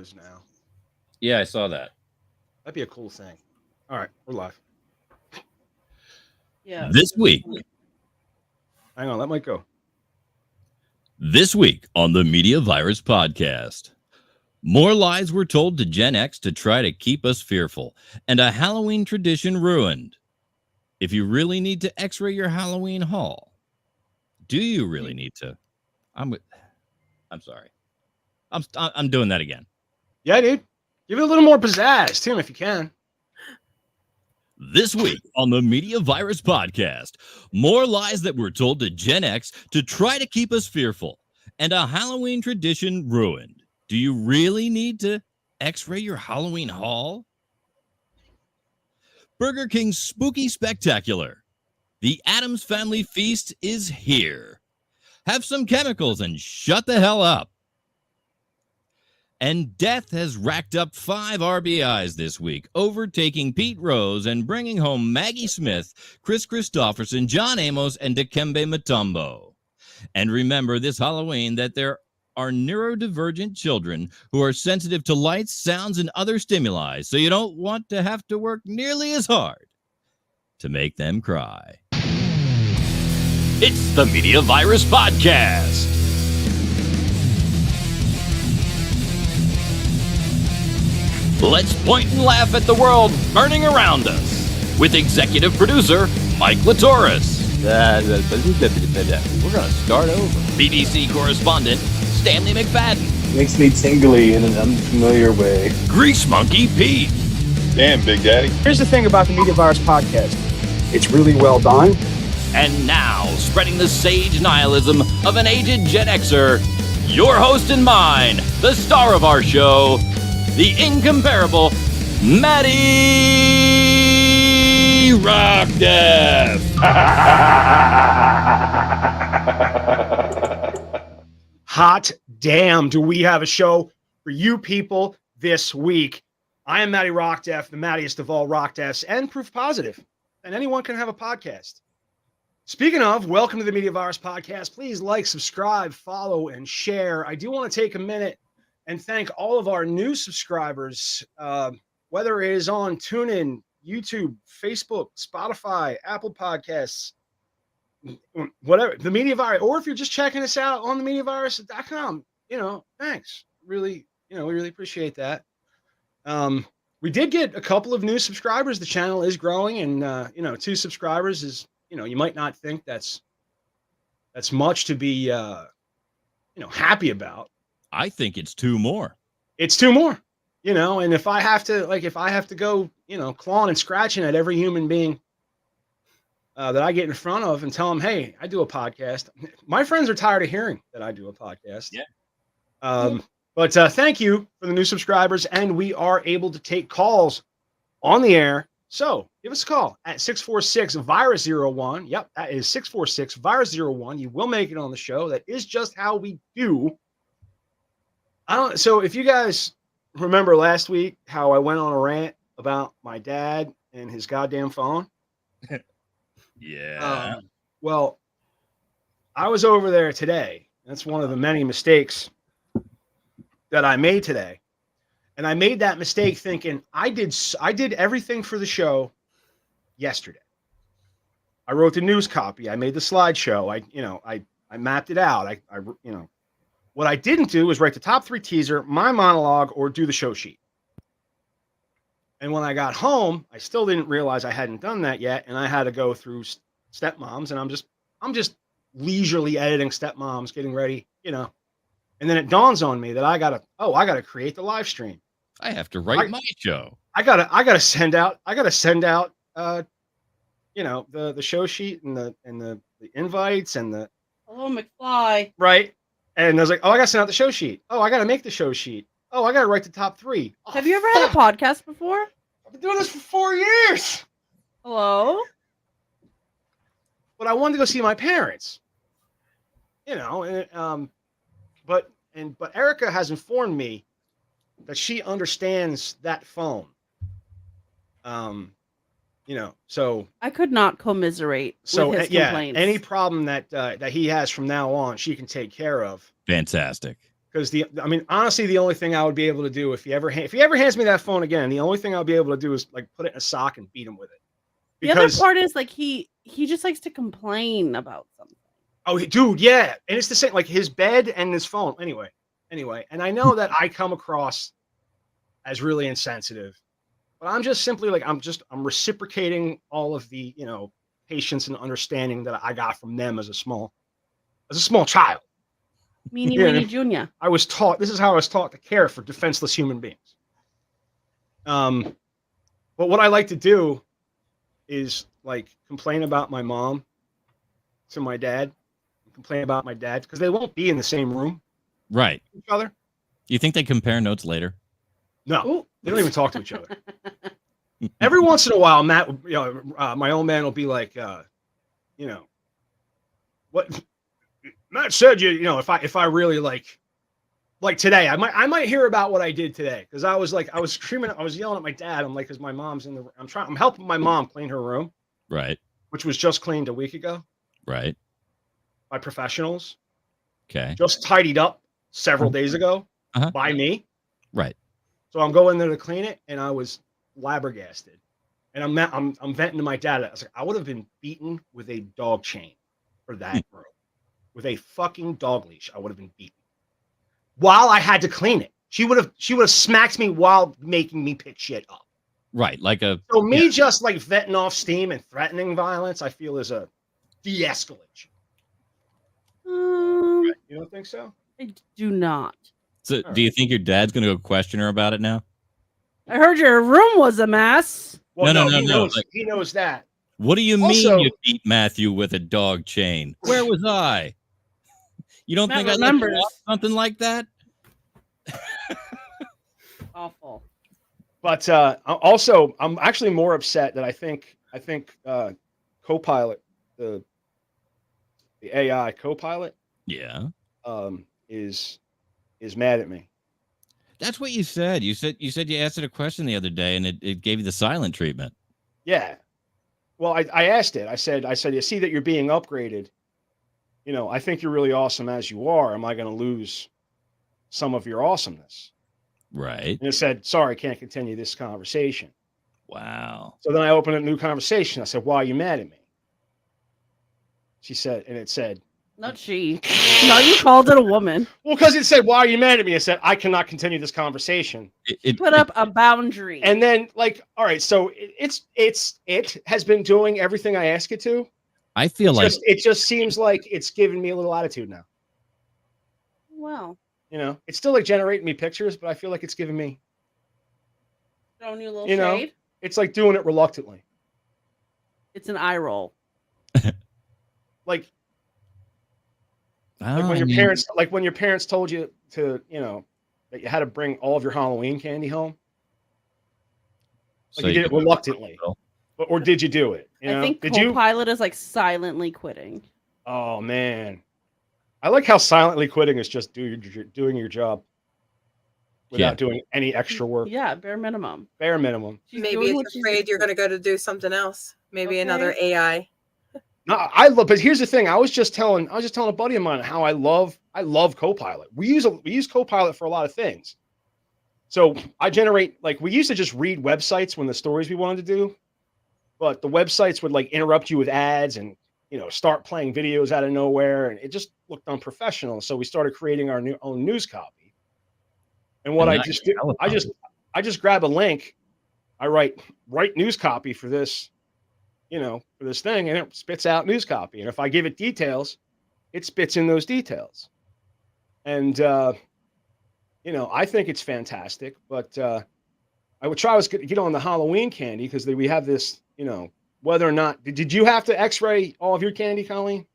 videos now. Yeah, I saw that. That'd be a cool thing. All right, we're live. Yeah. This week. Hang on, let Mike go. This week on the Media Virus Podcast. More lies were told to Gen X to try to keep us fearful, and a Halloween tradition ruined. If you really need to x-ray your Halloween haul, do you really need to? I'm sorry. I'm doing that again. Yeah, dude. Give it a little more pizzazz, Tim, if you can. This week on the Media Virus Podcast, more lies that were told to Gen X to try to keep us fearful, and a Halloween tradition ruined. Do you really need to x-ray your Halloween haul? Burger King's Spooky Spectacular. The Addams Family Feast is here. Have some chemicals and shut the hell up. And death has racked up 5 RBIs this week, overtaking Pete Rose and bringing home Maggie Smith, Kris Kristofferson, John Amos, and Dikembe Mutombo. And remember this Halloween that there are neurodivergent children who are sensitive to lights, sounds, and other stimuli, so you don't want to have to work nearly as hard to make them cry. It's the Media Virus Podcast. Let's point and laugh at the world burning around us with executive producer Mike Latoris. We're going to start over. BBC correspondent Stanley McFadden. Makes me tingly in an unfamiliar way. Grease Monkey Pete. Damn, Big Daddy. Here's the thing about the Media Virus Podcast. It's really well done. And now, spreading the sage nihilism of an aged Gen Xer, your host and mine, the star of our show, the incomparable Maddie Rockdeath. Hot damn, do we have a show for you people this week. I am Matty Rockdeath, the mattiest of all Rockdeaths, and proof positive. And anyone can have a podcast. Speaking of, welcome to the Media Virus Podcast. Please like, subscribe, follow, and share. I do want to take a minute and thank all of our new subscribers, whether it is on TuneIn, YouTube, Facebook, Spotify, Apple Podcasts, whatever, the Media Virus, or if you're just checking us out on the mediavirus.com, thanks. Really, we really appreciate that. We did get a couple of new subscribers. The channel is growing, and 2 subscribers is, you might not think that's much to be happy about. I think it's 2 more. It's 2 more, and if I have to go, clawing and scratching at every human being that I get in front of and tell them, hey, I do a podcast. My friends are tired of hearing that I do a podcast. Yeah. But thank you for the new subscribers, and we are able to take calls on the air. So give us a call at 646-VIRUS-01. Yep, that is 646-VIRUS-01. You will make it on the show. That is just how we do. So if you guys remember last week how I went on a rant about my dad and his goddamn phone. Yeah. Well, I was over there today. That's one of the many mistakes that I made today. And I made that mistake thinking I did everything for the show yesterday. I wrote the news copy. I made the slideshow. I mapped it out. What I didn't do was write the top 3 teaser, my monologue, or do the show sheet. And when I got home, I still didn't realize I hadn't done that yet, and I had to go through Stepmoms, and I'm just leisurely editing Stepmoms, getting ready, And then it dawns on me that I gotta create the live stream. I have to write my show. I gotta send out the show sheet and the invites and the Hello, McFly. right. And I was like, oh, I gotta send out the show sheet. Oh, I gotta make the show sheet. Oh, I gotta write the top 3. Oh, Have you ever had a podcast before? I've been doing this for 4 years. Hello? But I wanted to go see my parents. But Erica has informed me that she understands that phone. So I could not commiserate with his complaints. any problem that he has from now on, she can take care of. Fantastic. Because honestly, the only thing I would be able to do if he ever hands me that phone again, the only thing I'll be able to do is like put it in a sock and beat him with it. The other part is like he just likes to complain about something. Oh, dude, yeah, and it's the same, like his bed and his phone. Anyway, and I know that I come across as really insensitive, but I'm just simply like I'm reciprocating all of the patience and understanding that I got from them as a small child. Meanie Weenie Junior. I was taught, this is how I was taught to care for defenseless human beings. But what I like to do is like complain about my mom to my dad, complain about my dad, because they won't be in the same room. Right. With each other. You think they compare notes later? No, ooh, they don't even talk to each other. Every once in a while, Matt, my old man will be like, what Matt said, if I really like today, I might hear about what I did today, because I was screaming, I was yelling at my dad. I'm like, because my mom's in the, I'm helping my mom clean her room, right, which was just cleaned a week ago, right, by professionals. Okay, just tidied up several days ago by me, right. So I'm going there to clean it, and I was flabbergasted, and I'm venting to my dad. I was like, I would have been beaten with a dog chain for that room. With a fucking dog leash, I would have been beaten while I had to clean it. She would have smacked me while making me pick shit up. Right, so me just like venting off steam and threatening violence, I feel is a de-escalation. You don't think so? I do not. So, do you think your dad's going to go question her about it now? I heard your room was a mess. Well, no. He knows that. What do you mean you beat Matthew with a dog chain? Where was I? You don't think I remember something like that? Awful. But also, I'm actually more upset that I think Copilot, the AI Copilot, is mad at me. That's what you said. You said you asked it a question the other day, and it gave you the silent treatment. Yeah. Well, I asked it. I said, you see that you're being upgraded. I think you're really awesome as you are. Am I going to lose some of your awesomeness? Right. And it said, sorry, can't continue this conversation. Wow. So then I opened a new conversation. I said, why are you mad at me? She said, and it said, not she. No, you called it a woman. Well, because it said, why are you mad at me? It said, I cannot continue this conversation. It put up a boundary. And then all right, so it has been doing everything I ask it to. I feel like it just seems like it's giving me a little attitude now. Wow. It's still like generating me pictures, but I feel like it's giving me throwing you a little shade. It's like doing it reluctantly. It's an eye roll. Like when your parents told you to, that you had to bring all of your Halloween candy home. Like so you did it reluctantly. Or did you do it? I think Copilot is like silently quitting. Oh man. I like how silently quitting is just doing your job without doing any extra work. Yeah, bare minimum. Bare minimum. Maybe it's afraid you're going to go to do something else. Maybe another AI. No, but here's the thing. I was just telling a buddy of mine how I love Copilot. We use Copilot for a lot of things. So I generate, like, we used to just read websites when the stories we wanted to do, but the websites would like interrupt you with ads and start playing videos out of nowhere, and it just looked unprofessional. So we started creating our own news copy. And what I just do, I just grab a link, I write news copy for this, for this thing, and it spits out news copy. And if I give it details, it spits in those details. And I think it's fantastic. But I would try to get on the Halloween candy, because we have this, whether or not did you have to X-ray all of your candy, Colleen?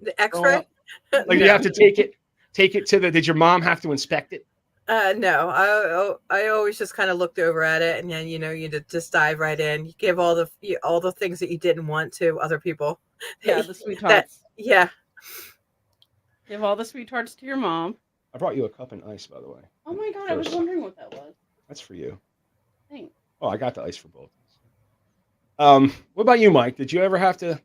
The X-ray? Like no. You have to take it to the. Did your mom have to inspect it? No. I always just kind of looked over at it, and then you just dive right in. You give all the things that you didn't want to other people. Yeah, the sweet tarts. Yeah. Give all the sweet tarts to your mom. I brought you a cup and ice, by the way. Oh my god, I was wondering what that was. That's for you. Thanks. Oh, I got the ice for both. What about you, Mike? Did you ever have to?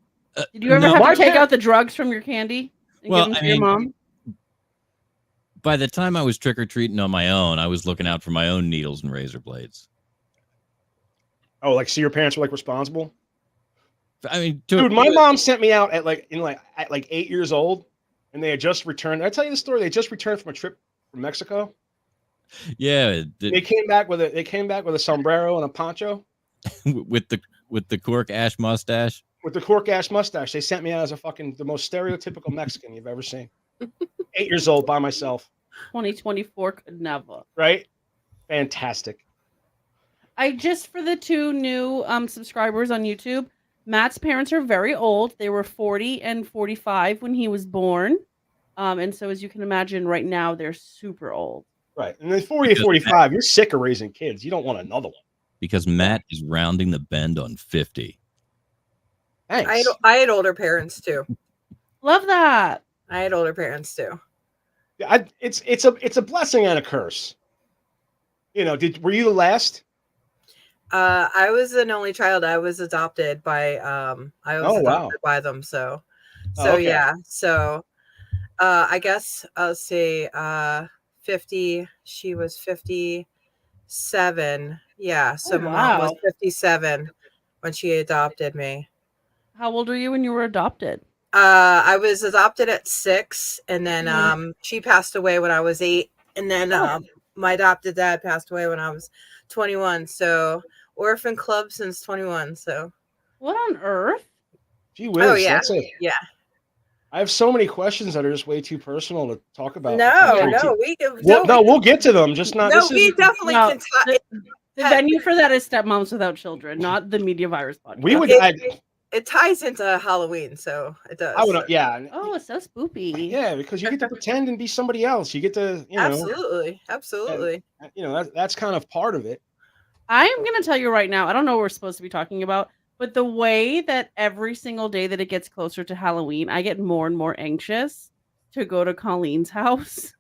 Did you ever have to take out the drugs from your candy and give them to your mom? By the time I was trick-or-treating on my own, I was looking out for my own needles and razor blades. Oh, like, so your parents were like responsible? I mean, Dude, my mom sent me out at like 8 years old, and they had just returned. Did I tell you the story? They just returned from a trip from Mexico. Yeah, They came back with a sombrero and a poncho with the cork ash mustache. with the cork ash mustache. They sent me out as the most stereotypical Mexican you've ever seen. 8 years old by myself. 2024 could never. Right? Fantastic. I just, for the 2 new subscribers on YouTube, Matt's parents are very old. They were 40 and 45 when he was born. And so as you can imagine, right now they're super old. Right. And then 40 and 45, you're sick of raising kids. You don't want another one. Because Matt is rounding the bend on 50. Thanks. I had older parents too. Love that. I had older parents too. It's a blessing and a curse. You know, were you the last? I was an only child. I was adopted by adopted by them. So okay. yeah. So I guess I'll say 50. She was 57. Yeah. So mom was 57 when she adopted me. How old were you when you were adopted? I was adopted at 6, and then she passed away when I was 8, and then my adopted dad passed away when I was 21. So orphan club since 21. So what on earth? Gee whiz, oh yeah, yeah. I have so many questions that are just way too personal to talk about. We'll get to them. Just not. No, we definitely can. The venue for that is Stepmoms Without Children, not the Media Virus podcast. We would. It ties into Halloween, so it does. I would. Yeah. Oh, it's so spoopy. Yeah, because you get to pretend and be somebody else. You get to, absolutely. That's kind of part of it. I am going to tell you right now. I don't know what we're supposed to be talking about, but the way that every single day that it gets closer to Halloween, I get more and more anxious to go to Colleen's house.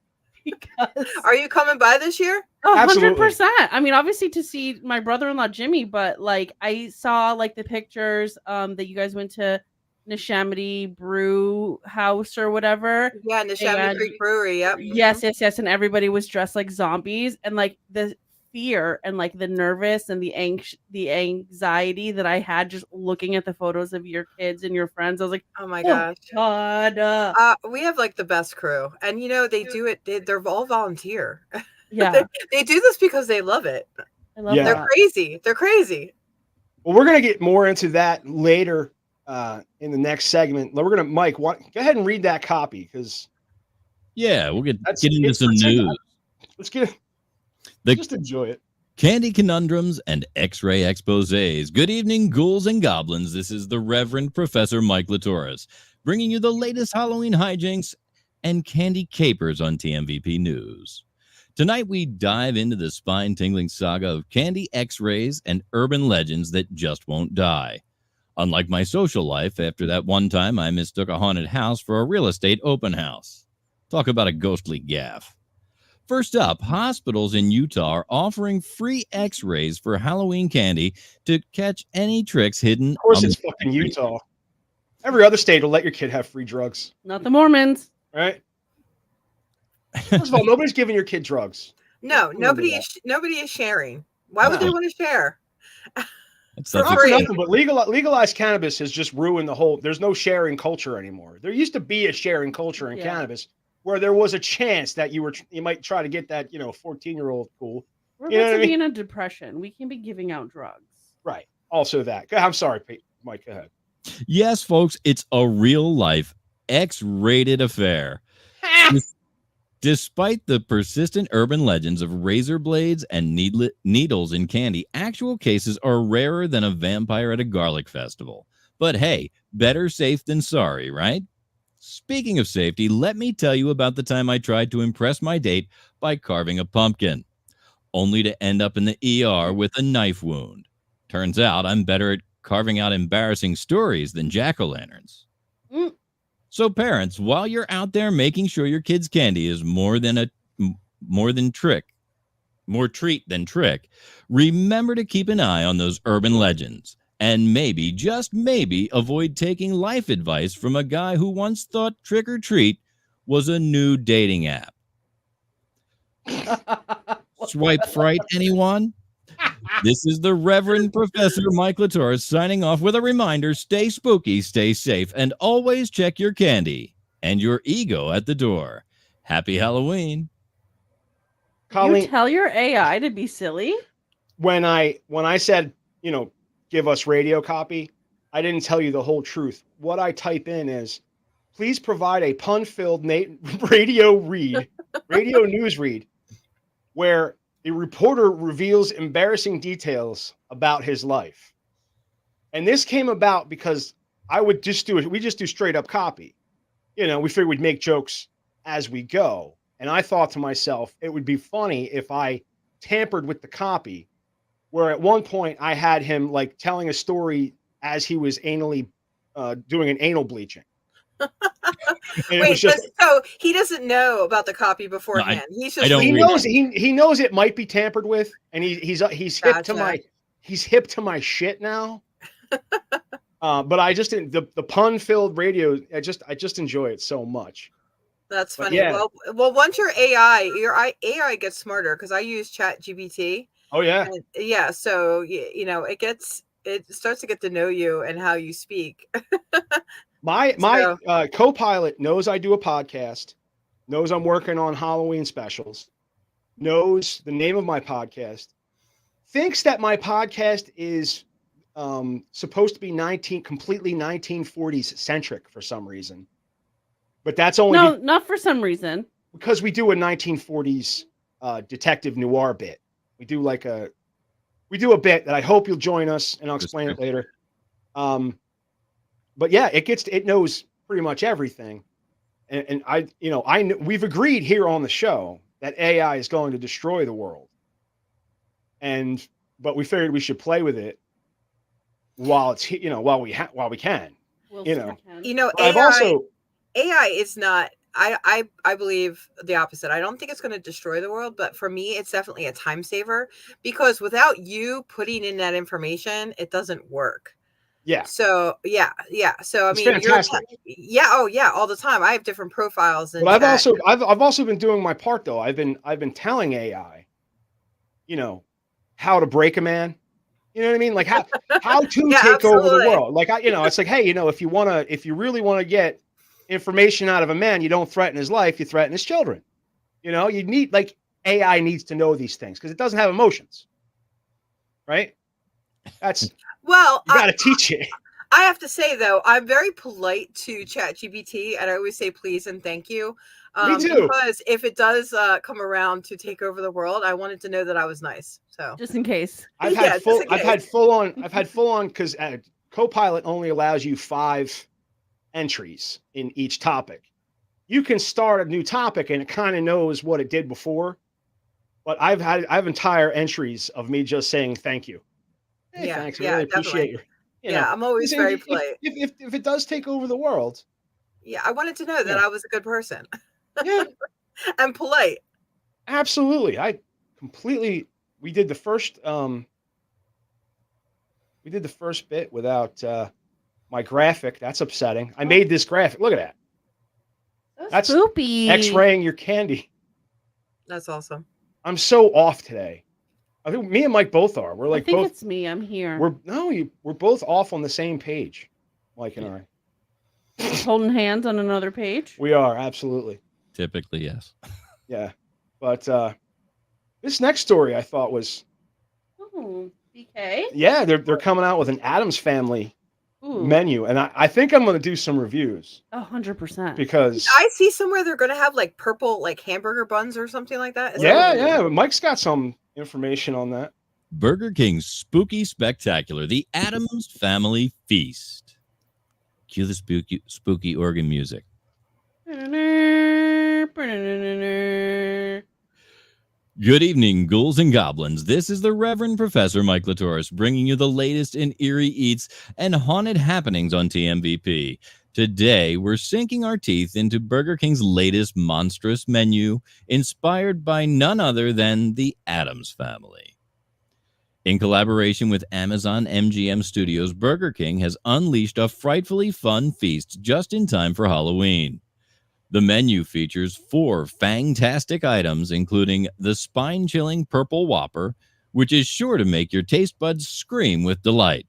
Because are you coming by this year? 100%. I mean, obviously to see my brother-in-law Jimmy, but like I saw like the pictures that you guys went to Neshaminy Brew House or whatever. Yeah, Neshaminy Creek Brewery. Yep. Yes, and everybody was dressed like zombies, and like the fear and like the nervous and the anxiety that I had just looking at the photos of your kids and your friends. I was like, oh my gosh. God. We have like the best crew, and they do it. They're all volunteer. Yeah. they do this because they love it. I love They're that. crazy. They're crazy. Well, we're going to get more into that later in the next segment. We're going to, Mike, go ahead and read that copy because. Yeah, we'll get into some news. Let's just enjoy it. Candy conundrums and X-ray exposés. Good evening, ghouls and goblins. This is the Reverend Professor Mike Latoris, bringing you the latest Halloween hijinks and candy capers on TMVP News. Tonight, we dive into the spine-tingling saga of candy X-rays and urban legends that just won't die. Unlike my social life, after that one time I mistook a haunted house for a real estate open house. Talk about a ghostly gaffe. First up, hospitals in Utah are offering free X-rays for Halloween candy to catch any tricks hidden. Of course, it's fucking Utah. Every other state will let your kid have free drugs. Not the Mormons. Right? First of all, nobody's giving your kid drugs. No, nobody is sharing. Why would they want to share? Not for nothing, but legalized cannabis has just ruined the whole. There's no sharing culture anymore. There used to be a sharing culture in cannabis where there was a chance that you might try to get that 14-year-old cool. We're about to be in a depression. We can be giving out drugs. Right. Also that. I'm sorry, Mike. Go ahead. Yes, folks, it's a real-life X-rated affair. Despite the persistent urban legends of razor blades and needles in candy, actual cases are rarer than a vampire at a garlic festival. But hey, better safe than sorry, right? Speaking of safety, let me tell you about the time I tried to impress my date by carving a pumpkin, only to end up in the ER with a knife wound. Turns out I'm better at carving out embarrassing stories than jack-o'-lanterns. So parents, while you're out there making sure your kid's candy is more treat than trick, remember to keep an eye on those urban legends and maybe, just maybe, avoid taking life advice from a guy who once thought Trick or Treat was a new dating app. Swipe fright, anyone? This is the Reverend Professor Mike Latour signing off with a reminder: stay spooky, stay safe, and always check your candy and your ego at the door. Happy Halloween. Colleen, You tell your AI to be silly? when I said, give us radio copy, I didn't tell you the whole truth. What I type in is, please provide a pun-filled radio news read, where the reporter reveals embarrassing details about his life. And this came about because we just do straight up copy. We figured we'd make jokes as we go. And I thought to myself, it would be funny if I tampered with the copy, where at one point I had him like telling a story as he was anally doing an anal bleaching. Wait, so he doesn't know about the copy beforehand. He's just he knows it might be tampered with, and he's hip to my shit now. But I just didn't, the pun filled radio. I just enjoy it so much. That's funny. Yeah. Well, once your AI gets smarter, because I use ChatGPT. Oh yeah. Yeah. So it starts to get to know you and how you speak. My co-pilot knows I do a podcast, knows I'm working on Halloween specials, knows the name of my podcast, thinks that my podcast is supposed to be completely 1940s centric for some reason. But that's only not for some reason. Because we do a 1940s detective noir bit. We do a bit that I hope you'll join us, and I'll explain it later. But yeah, it knows pretty much everything, and we've agreed here on the show that AI is going to destroy the world, but we figured we should play with it while it's while we can. AI is not. I believe the opposite. I don't think it's going to destroy the world, but for me, it's definitely a time saver, because without you putting in that information, it doesn't work. Yeah. So yeah. So I mean, fantastic. All the time. I have different profiles. But I've also been doing my part though. I've been telling AI, how to break a man. You know what I mean? Like how to take over the world. Like it's like, hey, if you really want to get information out of a man, you don't threaten his life, you threaten his children. You need, like, AI needs to know these things because it doesn't have emotions, right? You got to teach it. I have to say though, I'm very polite to ChatGPT, and I always say please and thank you. Me too. Because if it does come around to take over the world, I wanted to know that I was nice. So just in case. I've had full on because Copilot only allows you 5 entries in each topic. You can start a new topic and it kind of knows what it did before, but I have entire entries of me just saying thank you. Hey, thanks. I really appreciate you. I'm always very polite. If it does take over the world. Yeah, I wanted to know that I was a good person. Yeah. And polite. Absolutely. We did the first bit without my graphic. That's upsetting. I made this graphic. Look at that. That's spoopy. X-raying your candy. That's awesome. I'm so off today. I think me and Mike both are. We're like, I think it's me. I'm here. We're both off on the same page, Mike and I. Holding hands on another page. We are, absolutely. Typically, yes. Yeah, but this next story I thought was. Oh, BK. Yeah, they're coming out with an Addams Family menu, and I think I'm going to do some reviews. 100%. Because I see somewhere they're going to have like purple like hamburger buns or something like that. But Mike's got some information on that. Burger King's spooky spectacular, the Addams Family Feast. Cue the spooky organ music. Good evening, ghouls and goblins. This is the Reverend Professor Mike Latour bringing you the latest in eerie eats and haunted happenings on TMVP. Today, we're sinking our teeth into Burger King's latest monstrous menu, inspired by none other than the Addams Family. In collaboration with Amazon MGM Studios, Burger King has unleashed a frightfully fun feast just in time for Halloween. The menu features 4 fantastic items, including the spine-chilling Purple Whopper, which is sure to make your taste buds scream with delight.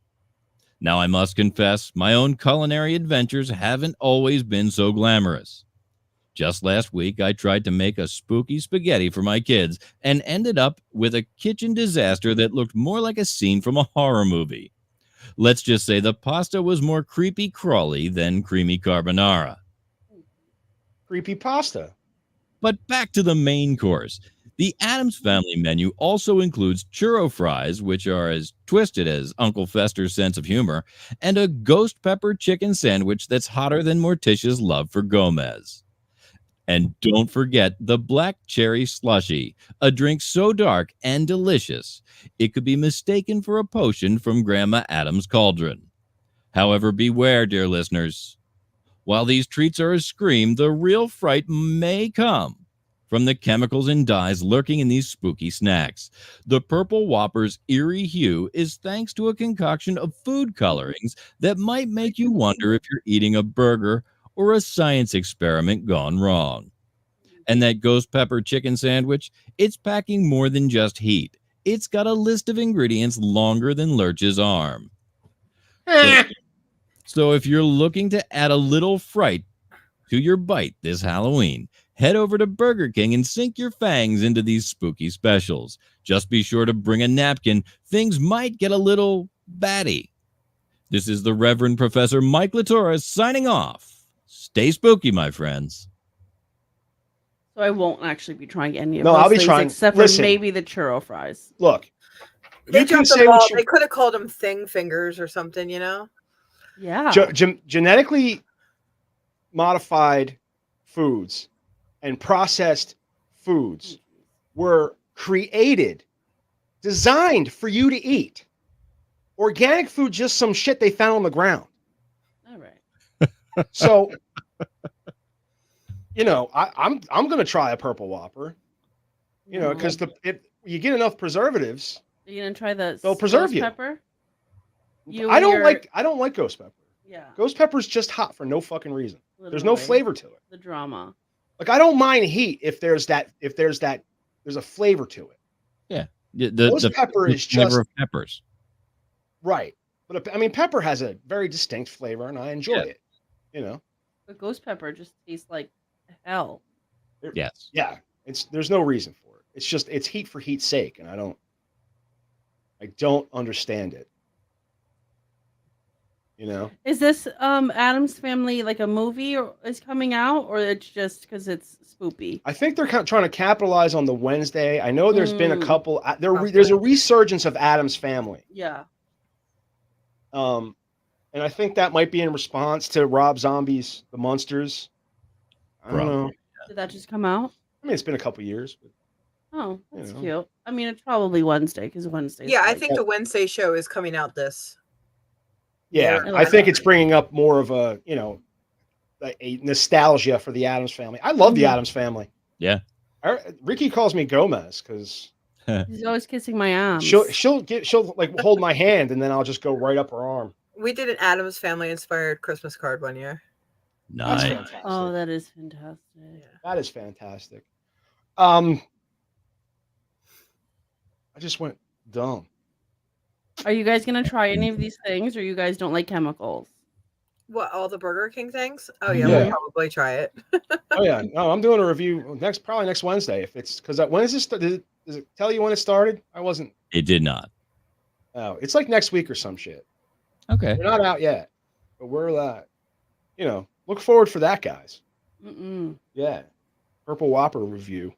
Now, I must confess, my own culinary adventures haven't always been so glamorous. Just last week, I tried to make a spooky spaghetti for my kids and ended up with a kitchen disaster that looked more like a scene from a horror movie. Let's just say the pasta was more creepy crawly than creamy carbonara. Creepy pasta. But back to the main course. The Addams Family menu also includes churro fries, which are as twisted as Uncle Fester's sense of humor, and a ghost pepper chicken sandwich that's hotter than Morticia's love for Gomez. And don't forget the black cherry slushy, a drink so dark and delicious, it could be mistaken for a potion from Grandma Addams' cauldron. However, beware, dear listeners. While these treats are a scream, the real fright may come from the chemicals and dyes lurking in these spooky snacks. The Purple Whopper's eerie hue is thanks to a concoction of food colorings that might make you wonder if you're eating a burger or a science experiment gone wrong. And that ghost pepper chicken sandwich, it's packing more than just heat. It's got a list of ingredients longer than Lurch's arm. So if you're looking to add a little fright to your bite this Halloween, head over to Burger King and sink your fangs into these spooky specials. Just be sure to bring a napkin. Things might get a little batty. This is the Reverend Professor Mike Latour signing off. Stay spooky, my friends. So I won't actually be trying any of No, those I'll be things trying. except Listen. for maybe the churro fries. Look, They you can jumped the say ball. what you They could have called them thing fingers or something, you know? Yeah. genetically modified foods and processed foods were created, designed for you to eat. Organic food, just some shit they found on the ground. All right. So, you know, I'm going to try a Purple Whopper. You know, because you get enough preservatives, Are you gonna try the they'll preserve ghost you. pepper? I don't like ghost pepper. Yeah. Ghost pepper's just hot for no fucking reason. There's no literally. flavor to it. The drama. Like, I don't mind heat if there's a flavor to it. Yeah. Ghost pepper is flavor just of peppers. right. But I mean, pepper has a very distinct flavor, and I enjoy it. You know. But ghost pepper just tastes like hell. Yes. Yeah. There's no reason for it. It's heat for heat's sake, and I don't understand it. You know. Is this Addams Family like a movie or is coming out, or it's just because it's spoopy? I think they're trying to capitalize on the Wednesday. I know there's been a couple. There's a resurgence of Addams Family. Yeah. And I think that might be in response to Rob Zombie's The Munsters. I don't know. Did that just come out? I mean, it's been a couple years. But, Oh, that's You know. cute. I mean, it's probably Wednesday because Wednesday. Yeah, I think the Wednesday show is coming out this. yeah, Yeah. I think it's bringing up more of a nostalgia for the Addams Family. I love the Addams Family. Yeah. Ricky calls me Gomez because He's always kissing my arms. she'll like hold my hand and then I'll just go right up her arm. We did an Addams Family inspired Christmas card one year. That's Nice. fantastic. Oh, that is fantastic. That is fantastic. I just went dumb. Are you guys gonna try any of these things, or you guys don't like chemicals? What, all the Burger King things? Oh yeah, Yeah. we'll probably try it. Oh yeah, no, I'm doing a review probably next Wednesday. If it's because when is this? Does it tell you when it started? I wasn't. It did not. Oh, it's like next week or some shit. Okay. We're not out yet, but we're look forward for that, guys. Mm-mm. Yeah, Purple Whopper review.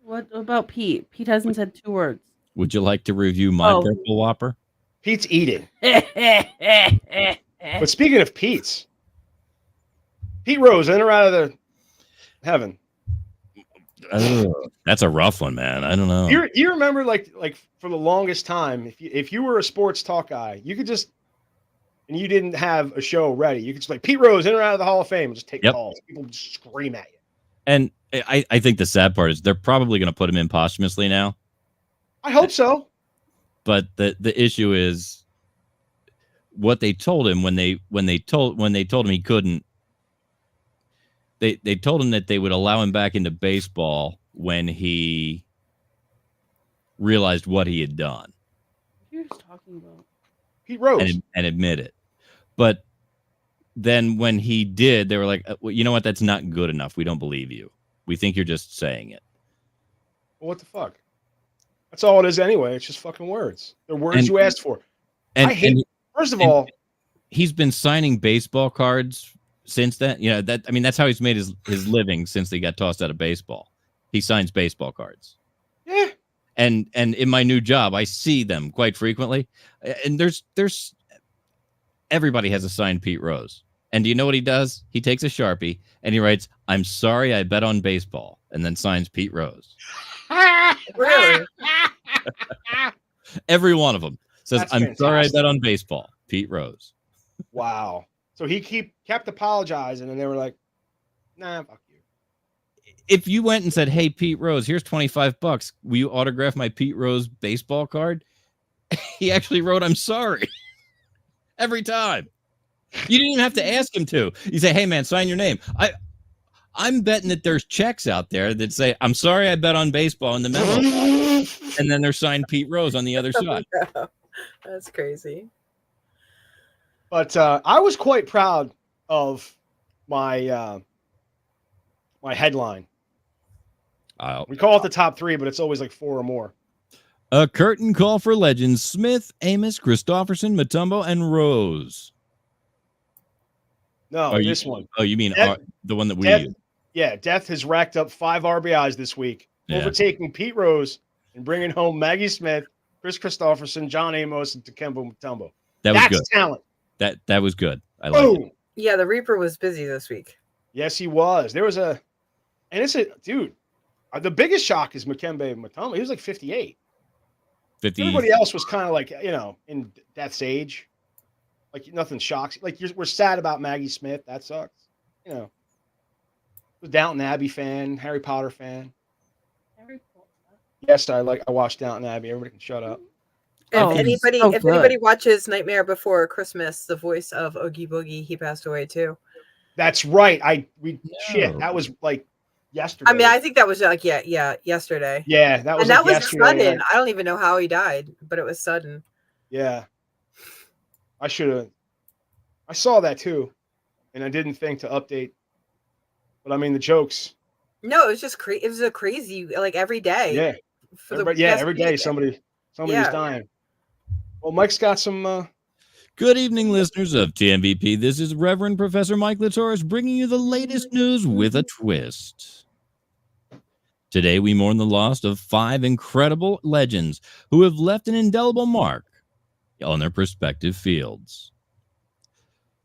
What about Pete? Pete hasn't said 2 words. Would you like to review my Oh. Purple Whopper? Pete's eating. But speaking of Pete's, Pete Rose in or out of the heaven. That's a rough one, man. I don't know. You remember like for the longest time, if you were a sports talk guy, you could just and you didn't have a show ready, you could just like Pete Rose in or out of the Hall of Fame and just take calls. People would just scream at you. And I think the sad part is they're probably going to put him in posthumously now. I hope so. But the issue is what they told him when they told him he couldn't, they told him that they would allow him back into baseball when he realized what he had done. You're just talking about Pete Rose. And admit it. But then when he did, they were like, well, you know what? That's not good enough. We don't believe you. We think you're just saying it. Well, what the fuck? That's all it is anyway. It's just fucking words. They're words you asked for. And, I hate, first of all, he's been signing baseball cards since then. You know, that's how he's made his living since they got tossed out of baseball. He signs baseball cards. Yeah. And in my new job, I see them quite frequently. And there's everybody has a signed Pete Rose. And do you know what he does? He takes a Sharpie and he writes, "I'm sorry I bet on baseball," and then signs Pete Rose. Really? Every one of them says, That's "I'm fantastic. sorry I bet on baseball," Pete Rose. Wow. So he kept apologizing, and they were like, "Nah, fuck you." If you went and said, "Hey, Pete Rose, here's $25. Will you autograph my Pete Rose baseball card?" He actually wrote, "I'm sorry." Every time. You didn't even have to ask him to. You say, "Hey, man, sign your name." I'm betting that there's checks out there that say, "I'm sorry I bet on baseball" in the memo. And then they're signed Pete Rose on the other side. That's crazy. But I was quite proud of my my headline. We call it the top 3, but it's always like 4 or more. A curtain call for legends: Smith, Amos, Kristofferson, Mutombo, and Rose. No, this one. Oh, you mean the one that we Death, use? Yeah, Death has racked up 5 RBIs this week, overtaking Pete Rose and bringing home Maggie Smith, Kris Kristofferson, John Amos, and Dikembe Mutombo. That's good. Talent. That was good. I like it. Yeah, the Reaper was busy this week. Yes, he was. There was and it's dude. The biggest shock is Dikembe Mutombo. He was like 58. 50. Everybody else was kind of like, in Death's age. Like nothing shocks. Like we're sad about Maggie Smith. That sucks. Downton Abbey fan, Harry Potter fan. Yes, I watched Downton Abbey. Everybody can shut up. If anybody watches Nightmare Before Christmas, the voice of Oogie Boogie, he passed away too. That's right. Shit. That was like yesterday. I mean, I think that was like yesterday. Yeah, that was. And that was yesterday. sudden. I don't even know how he died, but it was sudden. Yeah. I saw that too, and I didn't think to update. But I mean, the jokes. No, it was just crazy. It was a crazy, like every day. Yeah. Every day somebody's dying. Well, Mike's got some. Good evening, listeners of TMVP. This is Reverend Professor Mike Latoris bringing you the latest news with a twist. Today, we mourn the loss of 5 incredible legends who have left an indelible mark on their respective fields.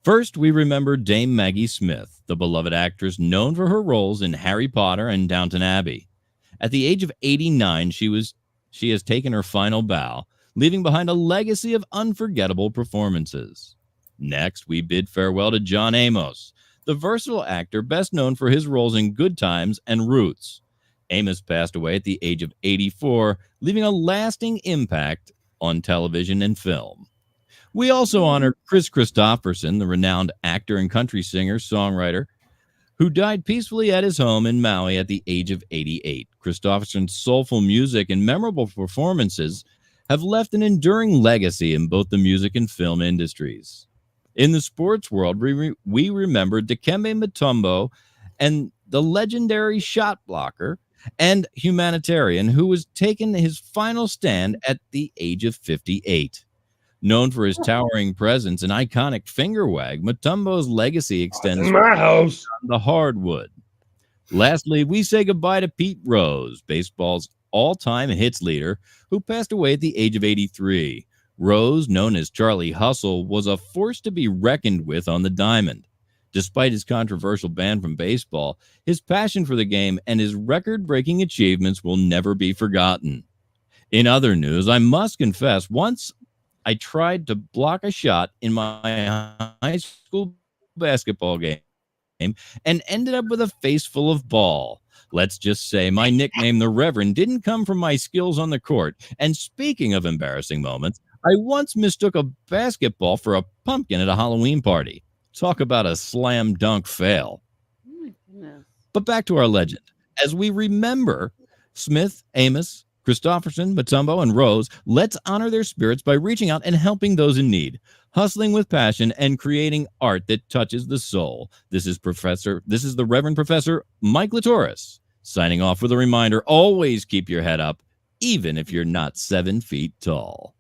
First, we remember Dame Maggie Smith, the beloved actress known for her roles in Harry Potter and Downton Abbey. At the age of 89, she has taken her final bow, leaving behind a legacy of unforgettable performances. Next, we bid farewell to John Amos, the versatile actor best known for his roles in Good Times and Roots. Amos passed away at the age of 84, leaving a lasting impact on television and film. We also honor Kris Kristofferson, the renowned actor and country singer-songwriter, who died peacefully at his home in Maui at the age of 88. Kristofferson's soulful music and memorable performances have left an enduring legacy in both the music and film industries. In the sports world, we remember Dikembe Mutombo and the legendary shot blocker and humanitarian who was taking his final stand at the age of 58. Known for his towering presence and iconic finger wag, Mutombo's legacy extends beyond the hardwood. Lastly, we say goodbye to Pete Rose, baseball's all-time hits leader, who passed away at the age of 83. Rose, known as Charlie Hustle, was a force to be reckoned with on the diamond. Despite his controversial ban from baseball, his passion for the game and his record-breaking achievements will never be forgotten. In other news, I must confess, once I tried to block a shot in my high school basketball game and ended up with a face full of ball. Let's just say my nickname, The Reverend, didn't come from my skills on the court. And speaking of embarrassing moments, I once mistook a basketball for a pumpkin at a Halloween party. Talk about a slam dunk fail. Oh my goodness. But back to our legend. As we remember Smith, Amos, Kristofferson, Mutombo, and Rose, let's honor their spirits by reaching out and helping those in need, hustling with passion, and creating art that touches the soul. This is the Reverend Professor Mike Latoris, signing off with a reminder, always keep your head up, even if you're not 7 feet tall.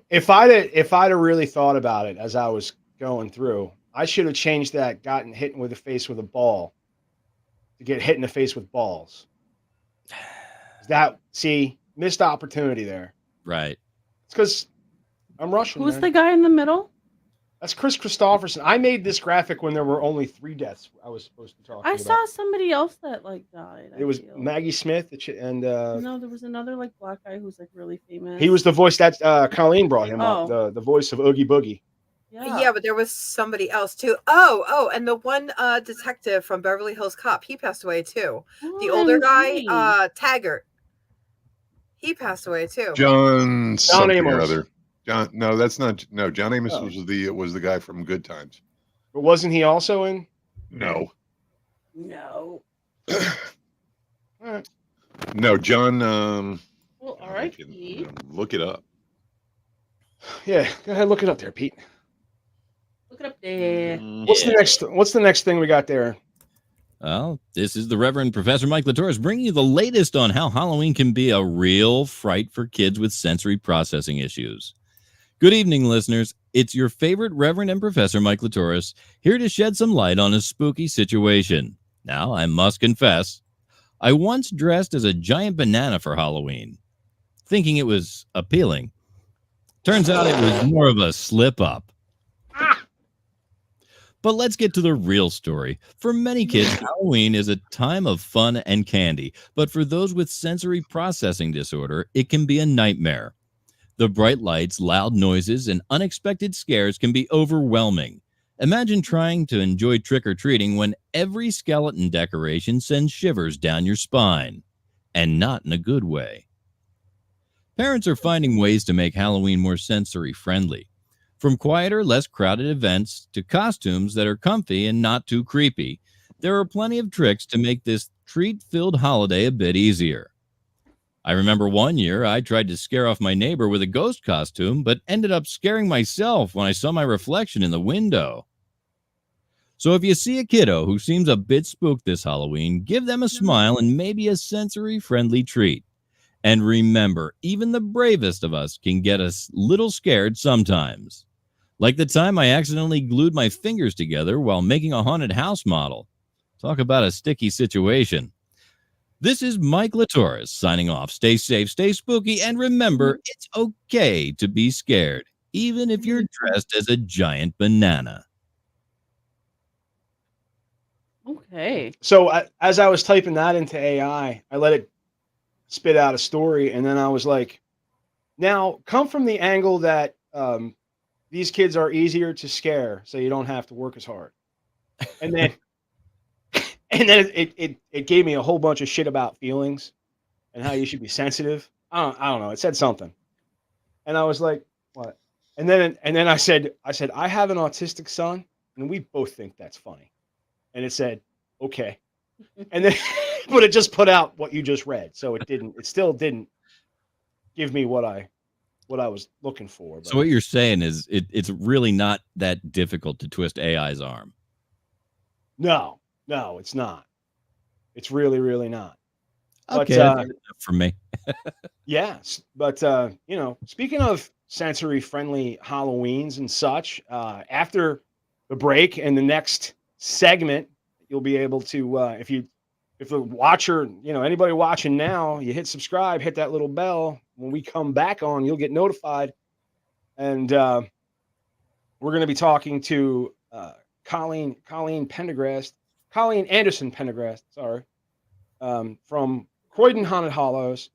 If I'd have really thought about it as I was going through, I should have changed that gotten hit with the face with a ball to get hit in the face with balls. Missed opportunity there. Right. It's because I'm Russian. Who's man. the guy in the middle? That's Kris Kristofferson. I made this graphic when there were only 3 deaths I was supposed to talk about. I saw somebody else that died. It was Maggie Smith and no, there was another black guy who's really famous. he was the voice that Colleen brought him up, the voice of Oogie Boogie. Yeah, but there was somebody else too. Oh, and the one detective from Beverly Hills Cop, he passed away too. The older guy, Taggart, he passed away too. John Amos. or other. John, no, that's not. No, John Amos was the guy from Good Times. But wasn't he also in? No. No. All right. No, John. Well, all right, Pete. Look it up. Yeah, go ahead, look it up there, Pete. Look it up there. What's the next thing we got there? Well, this is the Reverend Professor Mike Latoris bringing you the latest on how Halloween can be a real fright for kids with sensory processing issues. Good evening, listeners. It's your favorite Reverend and Professor Mike Latoris here to shed some light on a spooky situation. Now, I must confess, I once dressed as a giant banana for Halloween, thinking it was appealing. Turns out it was more of a slip-up. But let's get to the real story. For many kids, Halloween is a time of fun and candy. But for those with sensory processing disorder, it can be a nightmare. The bright lights, loud noises, and unexpected scares can be overwhelming. Imagine trying to enjoy trick-or-treating when every skeleton decoration sends shivers down your spine. And not in a good way. Parents are finding ways to make Halloween more sensory-friendly. From quieter, less crowded events to costumes that are comfy and not too creepy, there are plenty of tricks to make this treat-filled holiday a bit easier. I remember one year I tried to scare off my neighbor with a ghost costume, but ended up scaring myself when I saw my reflection in the window. So if you see a kiddo who seems a bit spooked this Halloween, give them a smile and maybe a sensory-friendly treat. And remember, even the bravest of us can get a little scared sometimes. Like the time I accidentally glued my fingers together while making a haunted house model. Talk about a sticky situation. This is Mike Latoris signing off. Stay safe, stay spooky, and remember, it's okay to be scared, even if you're dressed as a giant banana. Okay. So as I was typing that into AI, I let it spit out a story, and then I was like, now come from the angle that these kids are easier to scare, so you don't have to work as hard. And then it gave me a whole bunch of shit about feelings and how you should be sensitive. I don't know. It said something, and I was like, what? And then I said I have an autistic son, and we both think that's funny. And it said, okay. And then, but it just put out what you just read, so it still didn't give me what I was looking for. But. So what you're saying is it's really not that difficult to twist AI's arm. No, it's not. It's really, really not. Okay, but, that's enough for me. Yes, but speaking of sensory-friendly Halloweens and such, after the break and the next segment, you'll be able to if the watcher, anybody watching now, you hit subscribe, hit that little bell. When we come back on, you'll get notified. And we're going to be talking to Colleen Anderson Prendergast, from Croydon Haunted Hallows.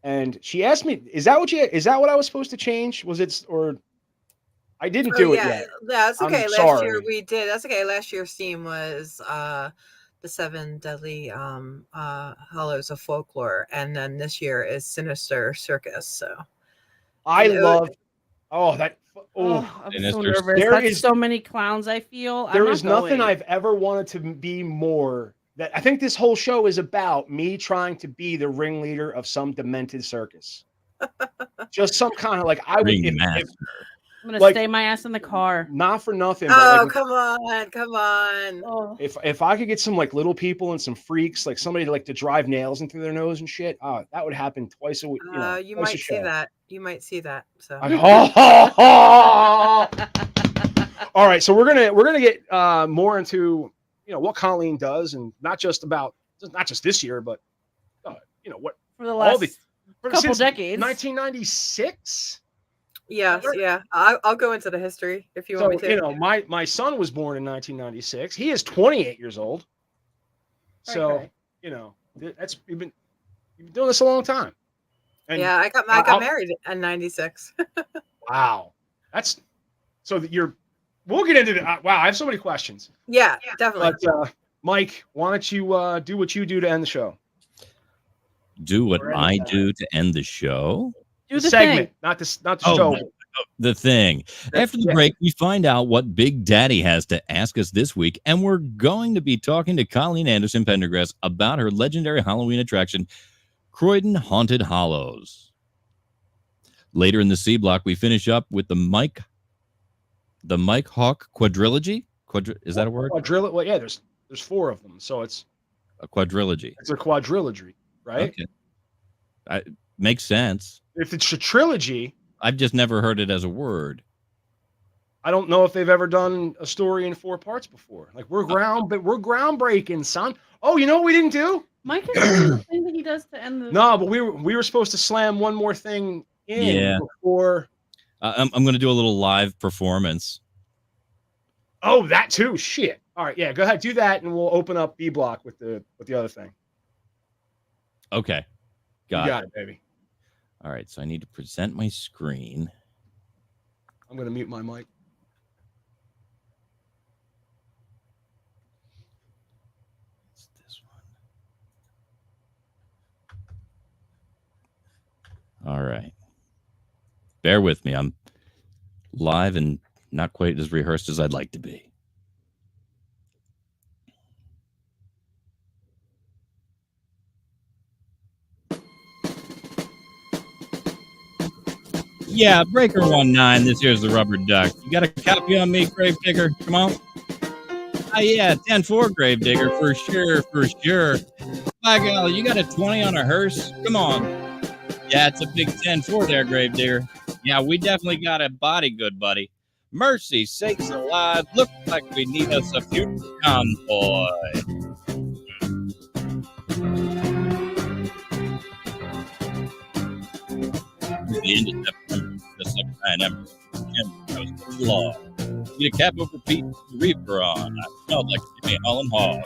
And she asked me, is that what I was supposed to change? Was it, or I didn't do it yet. That's okay. Last year we did. That's okay. Last year's theme was the 7 deadly hollows of folklore, and then this year is Sinister Circus. So I And it love. Oh, that. Oh, I'm so Sinister. nervous. There That's is- so many clowns. I feel there I'm is not nothing going. I've ever wanted to be more. That I think this whole show is about me trying to be the ringleader of some demented circus. Just some kind of like I would. If, Ringmaster. I'm gonna like- stay my ass in the car. not for nothing, but Oh, like, come on. Oh, if I could get some like little people and some freaks, like somebody like to drive nails into their nose and shit, that would happen twice a week. You twice a might see show. that. You might see that. So All right, so we're gonna get more into what Colleen does, and not just this year, but what for the all last the couple since decades. 1996. yes, yeah. I'll go into the history if you want So me to. my son was born in 1996. He is 28 years old. So Okay. that's you've been doing this a long time. And Yeah, I got I'll- married in '96. wow, that's so that you're. We'll get into that. Wow, I have so many questions. Yeah, definitely. But Mike, why don't you do what you do to end the show? Do what Or end I the do to end the show? Do the segment, thing. not the Oh, show. The thing. After the Yeah. break, we find out what Big Daddy has to ask us this week, and we're going to be talking to Colleen Anderson Prendergast about her legendary Halloween attraction, Croydon Haunted Hallows. Later in the C block, we finish up with the Mike Hawk quadrilogy. Is that a word? Well, yeah, there's 4 of them, so it's A quadrilogy. a quadrilogy, right? Okay. Makes sense. If it's a trilogy, I've just never heard it as a word. I don't know if they've ever done a story in 4 parts before. Like we're groundbreaking, son. Oh, you know what we didn't do? Mike is the thing that he does to end the. No, but we were supposed to slam one more thing in Yeah. before. I'm going to do a little live performance. Oh, that too. Shit. All right, yeah, go ahead, do that, and we'll open up B block with the other thing. Okay. You Got it. got it, baby. All right. So I need to present my screen. I'm gonna mute my mic. It's this one. All right. Bear with me. I'm live and not quite as rehearsed as I'd like to be. Yeah, Breaker 19. This here's the rubber duck. You got a copy on me, Gravedigger? Come on. Oh, yeah, 10-4, Gravedigger, for sure, for sure. By golly, you got a 20 on a hearse? Come on. Yeah, it's a big 10-4 there, Gravedigger. Yeah, we definitely got a body, good buddy. Mercy sakes alive, look like we need us a future convoy. The end of September, the second night ever. I was pretty law. Get a cap over Pete, reaper on. I smelled like Jimmy Holland Hog.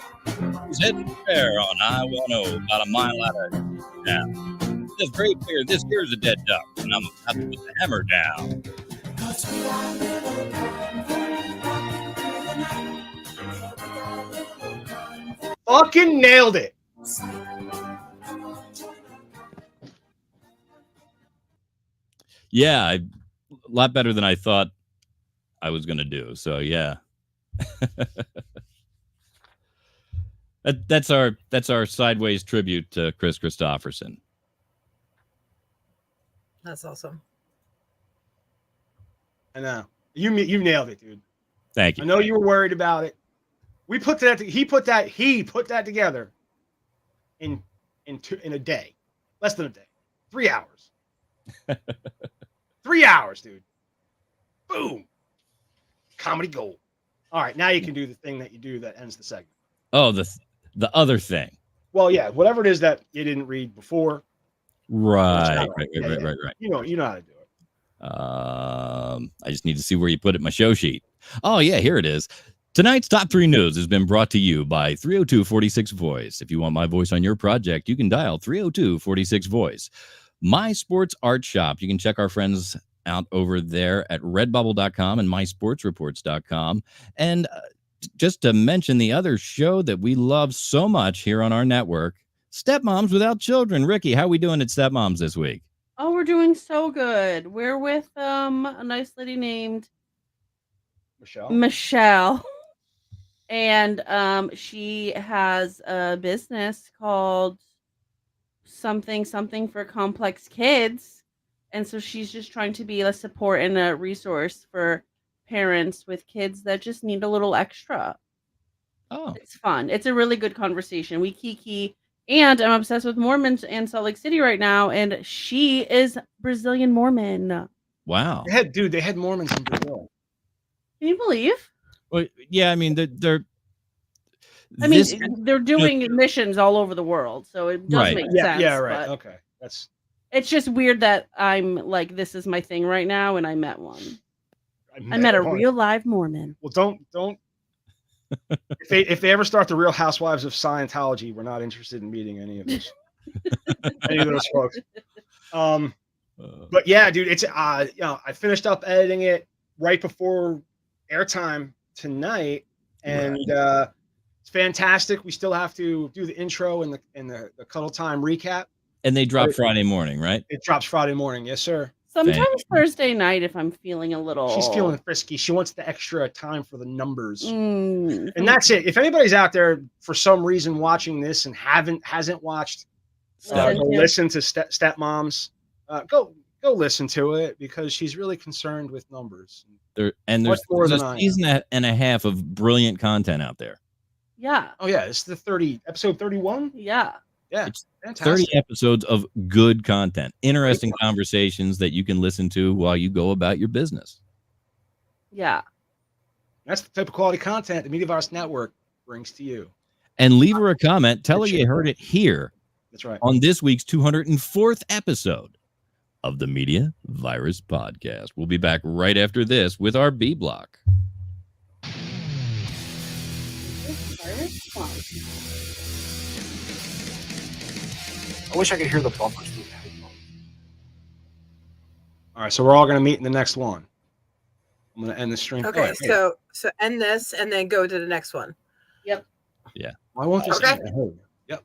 He's heading fair on I-10, about a mile out of town. This great beer, this here's a dead duck, and I'm about to put the hammer down. Fucking nailed it. Yeah, a lot better than I thought I was going to do. So, yeah. That's our sideways tribute to Kris Kristofferson. That's awesome. I know. You nailed it, dude. Thank you. I know you were worried about it. We put that. He put that together in a day, less than a day, 3 hours. 3 hours, dude. Boom. Comedy gold. All right, now you can do the thing that you do that ends the segment. Oh, the other thing. Well, yeah, whatever it is that you didn't read before. Right. Yeah. You know how to do it. I just need to see where you put it in my show sheet. Oh, yeah, here it is. Tonight's Top 3 News has been brought to you by 302-46-VOICE. If you want my voice on your project, you can dial 302-46-VOICE. My Sports Art Shop. You can check our friends out over there at redbubble.com and mysportsreports.com. And just to mention the other show that we love so much here on our network, Stepmoms Without Children. Ricky, how are we doing at Stepmoms this week? Oh, we're doing so good. We're with a nice lady named Michelle. And she has a business called something for complex kids. And so she's just trying to be a support and a resource for parents with kids that just need a little extra. Oh, It's fun. It's a really good conversation. We kiki. And I'm obsessed with Mormons in Salt Lake City right now. And she is Brazilian Mormon. wow. They had Mormons in Brazil. Can you believe? Well, yeah, I mean, they're they're doing missions all over the world, so it does make sense. Yeah, right. But Okay. it's just weird that I'm like, this is my thing right now, and I met one. I met a real live Mormon. Well, don't. If they ever start the Real Housewives of Scientology, we're not interested in meeting any of those folks. But yeah, dude, it's I finished up editing it right before airtime tonight, and it's fantastic. We still have to do the intro and the Cuddle Time recap. And they drop Friday morning, right? It drops Friday morning, yes, sir. Sometimes Thursday night if I'm feeling a little. She's feeling frisky. She wants the extra time for the numbers, and that's it. If anybody's out there for some reason watching this and hasn't watched, listen to Stepmoms, go listen to it because she's really concerned with numbers. There's a season and a half of brilliant content out there. Yeah. Oh yeah, it's the episode 31. Yeah. Yeah. It's fantastic. 30 episodes of good content, interesting conversations that you can listen to while you go about your business. Yeah. That's the type of quality content the Media Virus Network brings to you. And leave her a comment. Tell her you heard it here. That's right. On this week's 204th episode of the Media Virus Podcast. We'll be back right after this with our B block. I wish I could hear the bumpers. All right, so we're all going to meet in the next one. I'm going to end the stream. Okay, so end this and then go to the next one. Yep. Yeah. Why won't this? Okay. Yep.